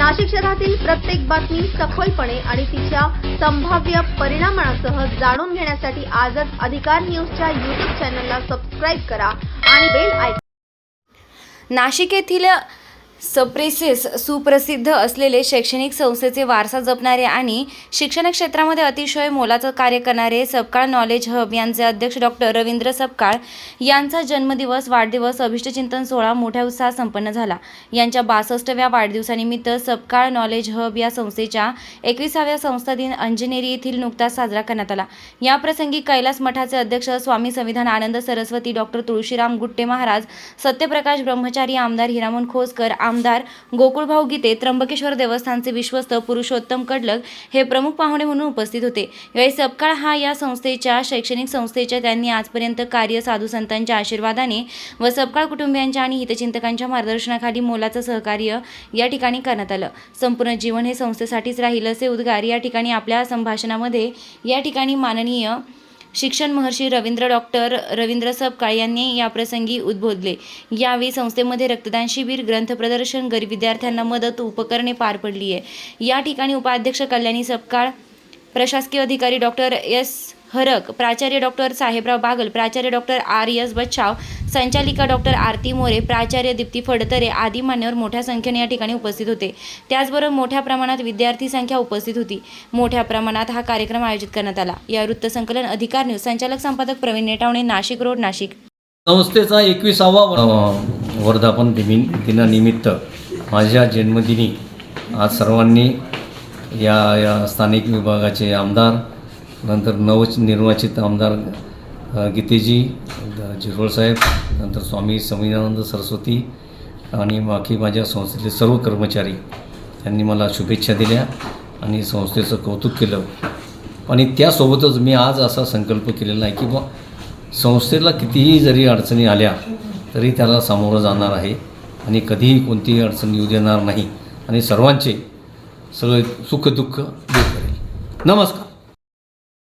नाशिक शहरातील प्रत्येक बातमी सखोलपणे आणि तिच्या संभाव्य परिणामांसह जाणून घेण्यासाठी आजच अधिकार न्यूजच्या YouTube चॅनलला सबस्क्राइब करा आणि बेल आयकॉन। नाशिक येथील सप्रेसेस सुप्रसिद्ध असलेले शैक्षणिक संस्थेचे वारसा जपणारे आणि शिक्षण क्षेत्रामध्ये अतिशय मोलाचं कार्य करणारे सपकाळ नॉलेज हब यांचे अध्यक्ष डॉक्टर रवींद्र सपकाळ यांचा जन्मदिवस वाढदिवस अभिष्टचिंतन सोहळा मोठ्या उत्साहात संपन्न झाला। यांच्या 62व्या वाढदिवसानिमित्त सपकाळ नॉलेज हब या संस्थेच्या 21व्या संस्था दिन अंजनेरी येथील नुकताच साजरा करण्यात आला। या प्रसंगी कैलास मठाचे अध्यक्ष स्वामी संविधान आनंद सरस्वती डॉक्टर तुळशीराम गुट्टे महाराज, सत्यप्रकाश ब्रह्मचारी, आमदार हिरामण खोसकर, आमदार गोकुळभाऊ गीते, त्र्यंबकेश्वर देवस्थानचे विश्वस्त पुरुषोत्तम कडलग हे प्रमुख पाहुणे म्हणून उपस्थित होते। यावेळी सपकाळ हा या संस्थेच्या शैक्षणिक संस्थेच्या त्यांनी आजपर्यंत कार्य साधू संतांच्या आशीर्वादाने व सपकाळ कुटुंबियांच्या आणि हितचिंतकांच्या मार्गदर्शनाखाली मोलाचं सहकार्य या ठिकाणी करण्यात आलं। संपूर्ण जीवन हे संस्थेसाठीच राहील असे उद्गार या ठिकाणी आपल्या संभाषणामध्ये या ठिकाणी माननीय शिक्षण महर्षी डॉक्टर रवींद्र सपकाळ यांनी या प्रसंगी उद्बोधले। यावेळी संस्थेमध्ये रक्तदान शिबिर, ग्रंथ प्रदर्शन, गरीब विद्यार्थ्यांना मदत उपकरणे पार पडली आहे। या ठिकाणी उपाध्यक्ष कल्याणी सपकाळ, प्रशासकीय अधिकारी डॉक्टर एस हरक, प्राचार्य डॉक्टर साहेबराव बागल, प्राचार्य डॉक्टर आर.एस. बच्छाव, संचालिका डॉक्टर आरती मोरे, प्राचार्य दीप्ती फडतरे आदी मान्यवर मोठ्या संख्येने या ठिकाणी उपस्थित होते। त्याचबरोबर मोठ्या प्रमाणात विद्यार्थी संख्या उपस्थित होती। मोठ्या प्रमाणात हा कार्यक्रम आयोजित करण्यात आला। या वृत्तसंकलन अधिकार न्यूज संचालक संपादक प्रवीण नेटावणे, नाशिक रोड, नाशिक। संस्थेचा 21वा वर्धापन दिनानिमित्त माझ्या जन्मदिनी आज सर्वांनी या स्थानिक विभागाचे आमदार, नंतर नवनिर्वाचित आमदार गीतेजी झिरवळ साहेब, नंतर स्वामी संविधानानंद सरस्वती आणि बाकी माझ्या संस्थेतले सर्व कर्मचारी यांनी मला शुभेच्छा दिल्या आणि संस्थेचं कौतुक केलं। आणि त्यासोबतच मी आज असा संकल्प केलेला आहे की बा संस्थेला कितीही जरी अडचणी आल्या तरी त्याला सामोरं जाणार आहे आणि कधीही कोणतीही अडचण येऊ देणार नाही आणि सर्वांचे सगळे सुखदुःख दूर करेल। नमस्कार।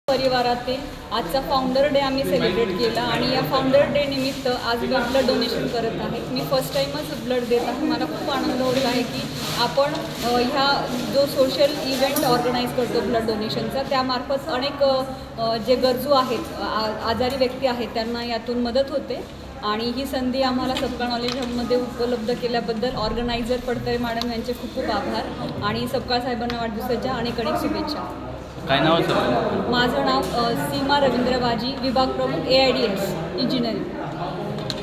परिवारातील आजचा फाउंडर डे आम्ही सेलिब्रेट केला आणि या फाउंडर डे निमित्त आज मी ब्लड डोनेशन करत आहे। मी फर्स्ट टाईमच ब्लड देत आहे। मला खूप आनंद होत आहे की आपण ह्या जो सोशल इव्हेंट ऑर्गनाईज करतो ब्लड डोनेशनचा, त्यामार्फत अनेक जे गरजू आहेत, आजारी व्यक्ती आहेत, त्यांना यातून मदत होते आणि ही संधी आम्हाला सपकाळ नॉलेज हबमध्ये उपलब्ध केल्याबद्दल ऑर्गनायझर फडतरे मॅडम यांचे खूप खूप आभार आणि सपकाळ साहेबांना वाढदिवसाच्या अनेक शुभेच्छा। काय नाव आहे सर? माझं नाव सीमा रवींद्र बाजी, विभाग प्रमुख AIDS इंजिनिअरिंग।